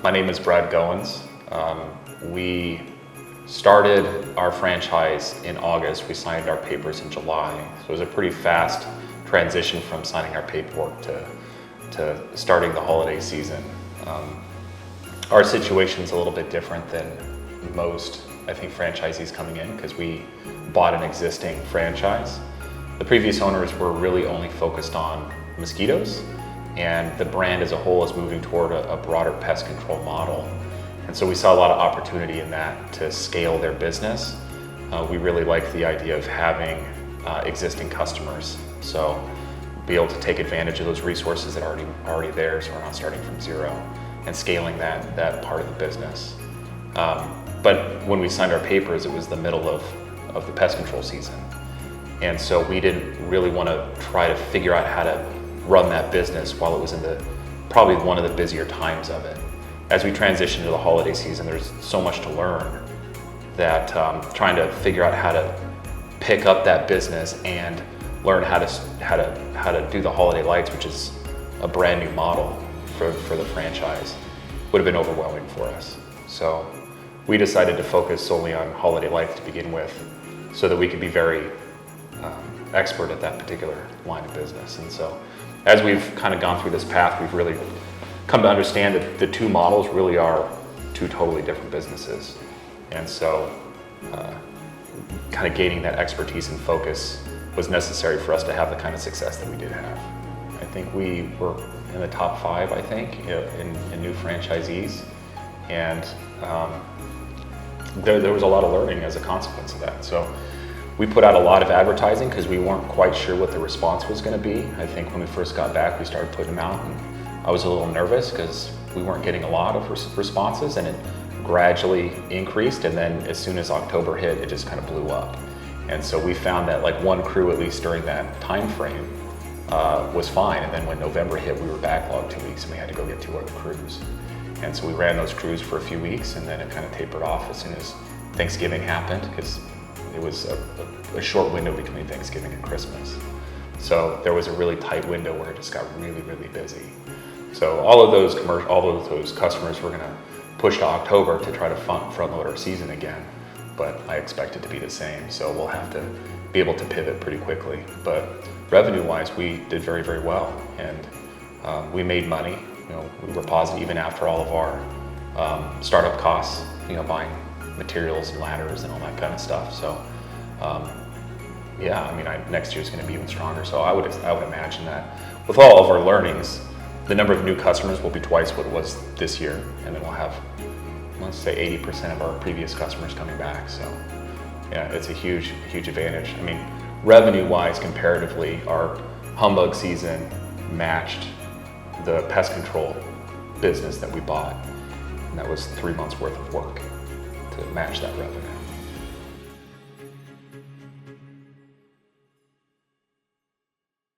My name is Goins. We started our franchise in August. We signed our papers in July. So it was a pretty fast transition from signing our paperwork to starting the holiday season. Our situation is a little bit different than most, I think, franchisees coming in because we bought an existing franchise. The previous owners were really only focused on mosquitoes, and the brand as a whole is moving toward a broader pest control model. And so we saw a lot of opportunity in that to scale their business. We really like the idea of having existing customers. So be able to take advantage of those resources that are already there, so we're not starting from zero, and scaling that part of the business. But when we signed our papers, it was the middle of the pest control season. And so we didn't really want to try to figure out how to run that business while it was in probably one of the busier times of it. As we transition to the holiday season, there's so much to learn that trying to figure out how to pick up that business and learn how to do the holiday lights, which is a brand new model for the franchise, would have been overwhelming for us. So we decided to focus solely on holiday lights to begin with, so that we could be very expert at that particular line of business. And so as we've kind of gone through this path, we've really come to understand that the two models really are two totally different businesses. And so kind of gaining that expertise and focus was necessary for us to have the kind of success that we did have. I think we were in the top 5, I think, in new franchisees. And there was a lot of learning as a consequence of that. So we put out a lot of advertising because we weren't quite sure what the response was going to be. I think when we first got back, we started putting them out, and I was a little nervous because we weren't getting a lot of responses, and it gradually increased. And then as soon as October hit, it just kind of blew up. And so we found that like one crew, at least during that time frame, was fine. And then when November hit, we were backlogged 2 weeks, and we had to go get 2 other crews. And so we ran those crews for a few weeks, and then it kind of tapered off as soon as Thanksgiving happened, because it was a short window between Thanksgiving and Christmas. So there was a really tight window where it just got really, really busy. So all of those customers were going to push to October to try to front load our season again, but I expect it to be the same. So we'll have to be able to pivot pretty quickly. But revenue-wise, we did very, very well, and we made money. We were positive even after all of our startup costs, buying materials and ladders and all that kind of stuff. So yeah, I mean, next year's going to be even stronger. So I would imagine that with all of our learnings, the number of new customers will be twice what it was this year, and then we'll have, let's say, 80% of our previous customers coming back. So yeah, it's a huge, huge advantage. I mean, revenue-wise, comparatively, our Humbug season matched the pest control business that we bought, and that was 3 months worth of work to match that revenue.